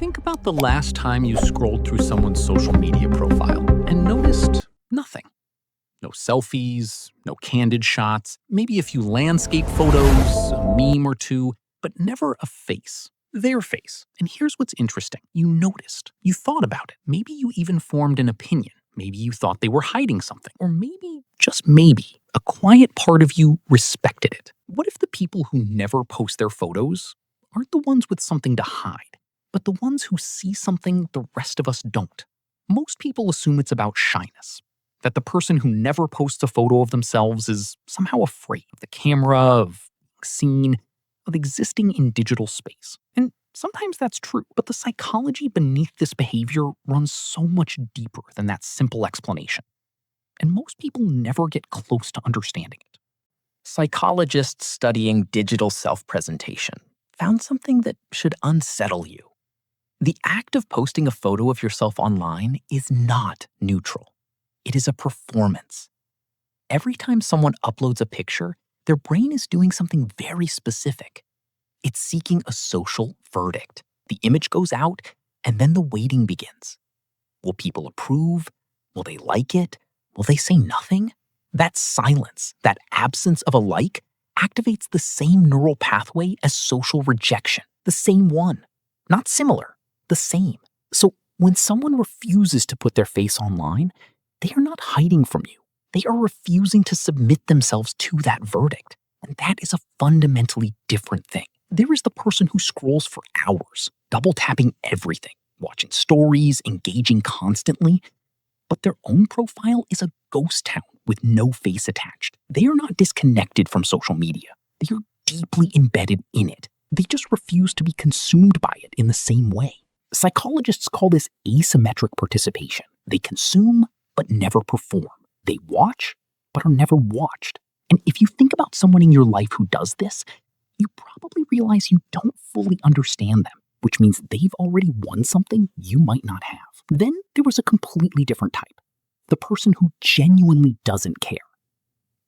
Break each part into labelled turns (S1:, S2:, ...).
S1: Think about the last time you scrolled through someone's social media profile and noticed nothing. No selfies, no candid shots, maybe a few landscape photos, a meme or two, but never a face. Their face. And here's what's interesting. You noticed. You thought about it. Maybe you even formed an opinion. Maybe you thought they were hiding something. Or maybe, just maybe, a quiet part of you respected it. What if the people who never post their photos aren't the ones with something to hide, but the ones who see something the rest of us don't? Most people assume it's about shyness, that the person who never posts a photo of themselves is somehow afraid of the camera, of being seen, of existing in digital space. And sometimes that's true, but the psychology beneath this behavior runs so much deeper than that simple explanation. And most people never get close to understanding it.
S2: Psychologists studying digital self-presentation found something that should unsettle you. The act of posting a photo of yourself online is not neutral. It is a performance. Every time someone uploads a picture, their brain is doing something very specific. It's seeking a social verdict. The image goes out, and then the waiting begins. Will people approve? Will they like it? Will they say nothing? That silence, that absence of a like, activates the same neural pathway as social rejection. The same one. Not similar, the same. So when someone refuses to put their face online, they are not hiding from you. They are refusing to submit themselves to that verdict. And that is a fundamentally different thing. There is the person who scrolls for hours, double tapping everything, watching stories, engaging constantly, but their own profile is a ghost town with no face attached. They are not disconnected from social media. They are deeply embedded in it. They just refuse to be consumed by it in the same way. Psychologists call this asymmetric participation. They consume, but never perform. They watch, but are never watched. And if you think about someone in your life who does this, you probably realize you don't fully understand them, which means they've already won something you might not have. Then there was a completely different type. The person who genuinely doesn't care.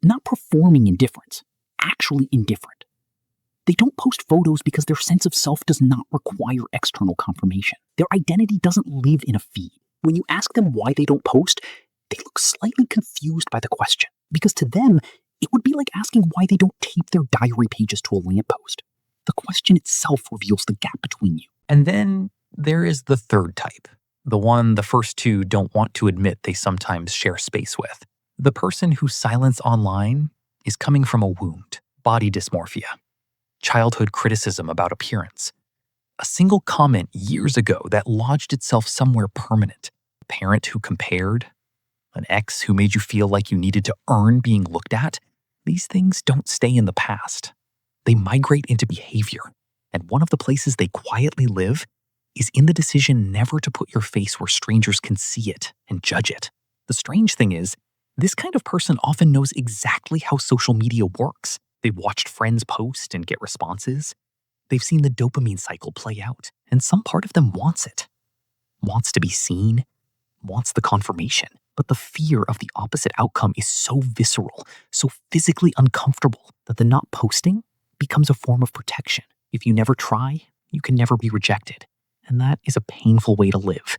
S2: Not performing indifference, actually indifferent. They don't post photos because their sense of self does not require external confirmation. Their identity doesn't live in a feed. When you ask them why they don't post, they look slightly confused by the question, because to them, it would be like asking why they don't tape their diary pages to a lamppost. The question itself reveals the gap between you.
S1: And then there is the third type, the one the first two don't want to admit they sometimes share space with. The person whose silence online is coming from a wound, body dysmorphia, childhood criticism about appearance, a single comment years ago that lodged itself somewhere permanent, a parent who compared, an ex who made you feel like you needed to earn being looked at. These things don't stay in the past. They migrate into behavior. And one of the places they quietly live is in the decision never to put your face where strangers can see it and judge it. The strange thing is, this kind of person often knows exactly how social media works. They've watched friends post and get responses. They've seen the dopamine cycle play out, and some part of them wants it. Wants to be seen, wants the confirmation. But the fear of the opposite outcome is so visceral, so physically uncomfortable, that the not posting becomes a form of protection. If you never try, you can never be rejected. And that is a painful way to live,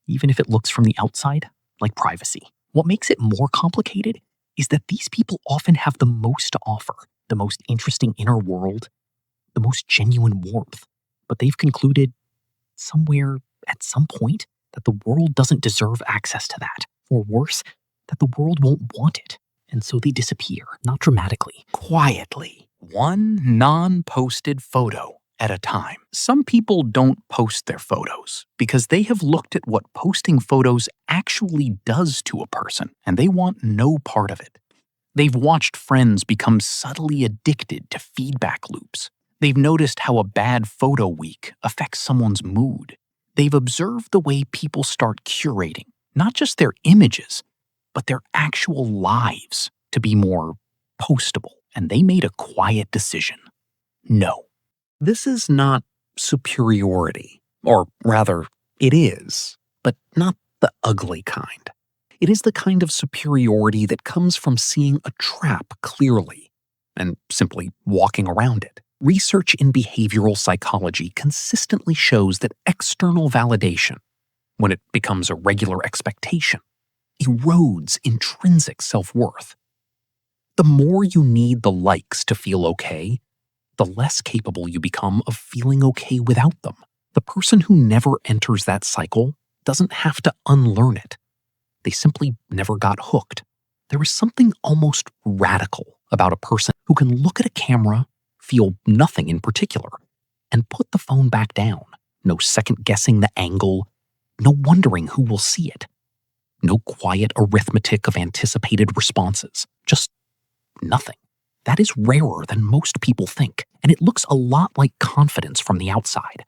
S1: even if it looks from the outside like privacy. What makes it more complicated is that these people often have the most to offer, the most interesting inner world, the most genuine warmth. But they've concluded somewhere at some point that the world doesn't deserve access to that. Or worse, that the world won't want it. And so they disappear, not dramatically, quietly. One non-posted photo at a time. Some people don't post their photos because they have looked at what posting photos actually does to a person, and they want no part of it. They've watched friends become subtly addicted to feedback loops. They've noticed how a bad photo week affects someone's mood. They've observed the way people start curating, not just their images, but their actual lives to be more postable. And they made a quiet decision. No. This is not superiority. Or rather, it is, but not the ugly kind. It is the kind of superiority that comes from seeing a trap clearly and simply walking around it. Research in behavioral psychology consistently shows that external validation, when it becomes a regular expectation, erodes intrinsic self-worth. The more you need the likes to feel okay, the less capable you become of feeling okay without them. The person who never enters that cycle doesn't have to unlearn it. They simply never got hooked. There is something almost radical about a person who can look at a camera, feel nothing in particular, and put the phone back down. No second-guessing the angle, no wondering who will see it. No quiet arithmetic of anticipated responses. Just nothing. That is rarer than most people think, and it looks a lot like confidence from the outside,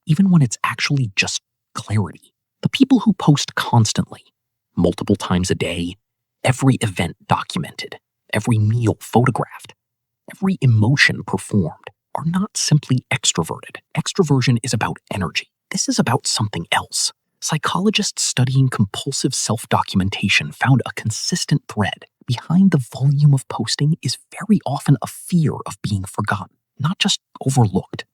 S1: even when it's actually just clarity. The people who post constantly, multiple times a day, every event documented, every meal photographed, every emotion performed, are not simply extroverted. Extroversion is about energy. This is about something else. Psychologists studying compulsive self-documentation found a consistent thread. Behind the volume of posting is very often a fear of being forgotten, not just overlooked,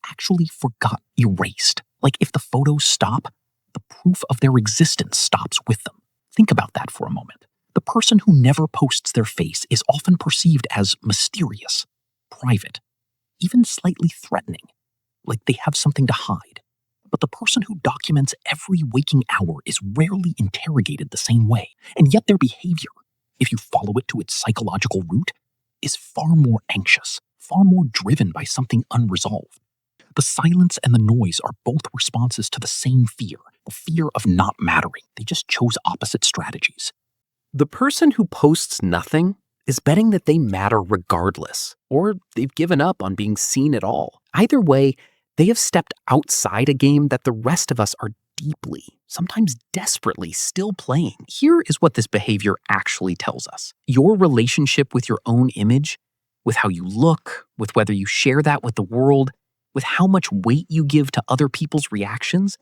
S1: actually forgotten, erased. Like if the photos stop, the proof of their existence stops with them. Think about that for a moment. The person who never posts their face is often perceived as mysterious, private, even slightly threatening, like they have something to hide. But the person who documents every waking hour is rarely interrogated the same way, and yet their behavior, if you follow it to its psychological root, is far more anxious, far more driven by something unresolved. The silence and the noise are both responses to the same fear, the fear of not mattering. They just chose opposite strategies.
S3: The person who posts nothing is betting that they matter regardless, or they've given up on being seen at all. Either way, they have stepped outside a game that the rest of us are deeply, sometimes desperately, still playing.
S1: Here is what this behavior actually tells us. Your relationship with your own image, with how you look, with whether you share that with the world, with how much weight you give to other people's reactions,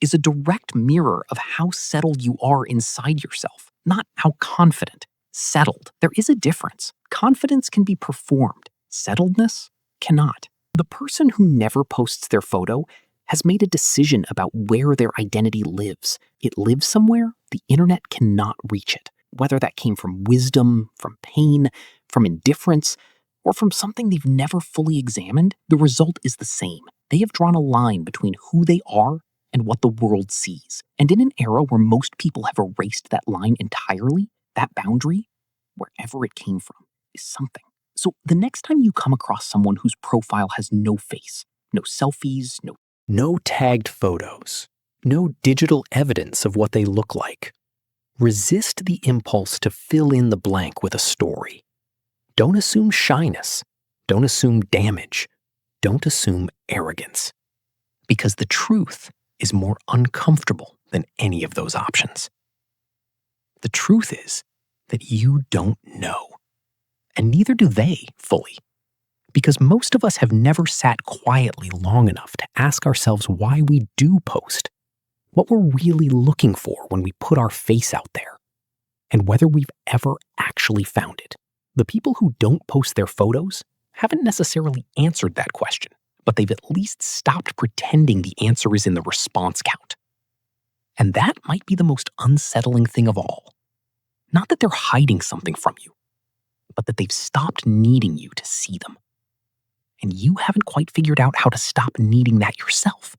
S1: is a direct mirror of how settled you are inside yourself, not how confident, settled. There is a difference. Confidence can be performed. Settledness cannot.
S3: The person who never posts their photo has made a decision about where their identity lives. It lives somewhere the internet cannot reach it. Whether that came from wisdom, from pain, from indifference, or from something they've never fully examined, the result is the same. They have drawn a line between who they are and what the world sees. And in an era where most people have erased that line entirely, that boundary, wherever it came from, is something. So the next time you come across someone whose profile has no face, no selfies, no tagged photos, no digital evidence of what they look like, resist the impulse to fill in the blank with a story. Don't assume shyness. Don't assume damage. Don't assume arrogance.
S1: Because the truth is more uncomfortable than any of those options. The truth is that you don't know. And neither do they fully. Because most of us have never sat quietly long enough to ask ourselves why we do post, what we're really looking for when we put our face out there, and whether we've ever actually found it. The people who don't post their photos haven't necessarily answered that question, but they've at least stopped pretending the answer is in the response count. And that might be the most unsettling thing of all. Not that they're hiding something from you, but that they've stopped needing you to see them. And you haven't quite figured out how to stop needing that yourself.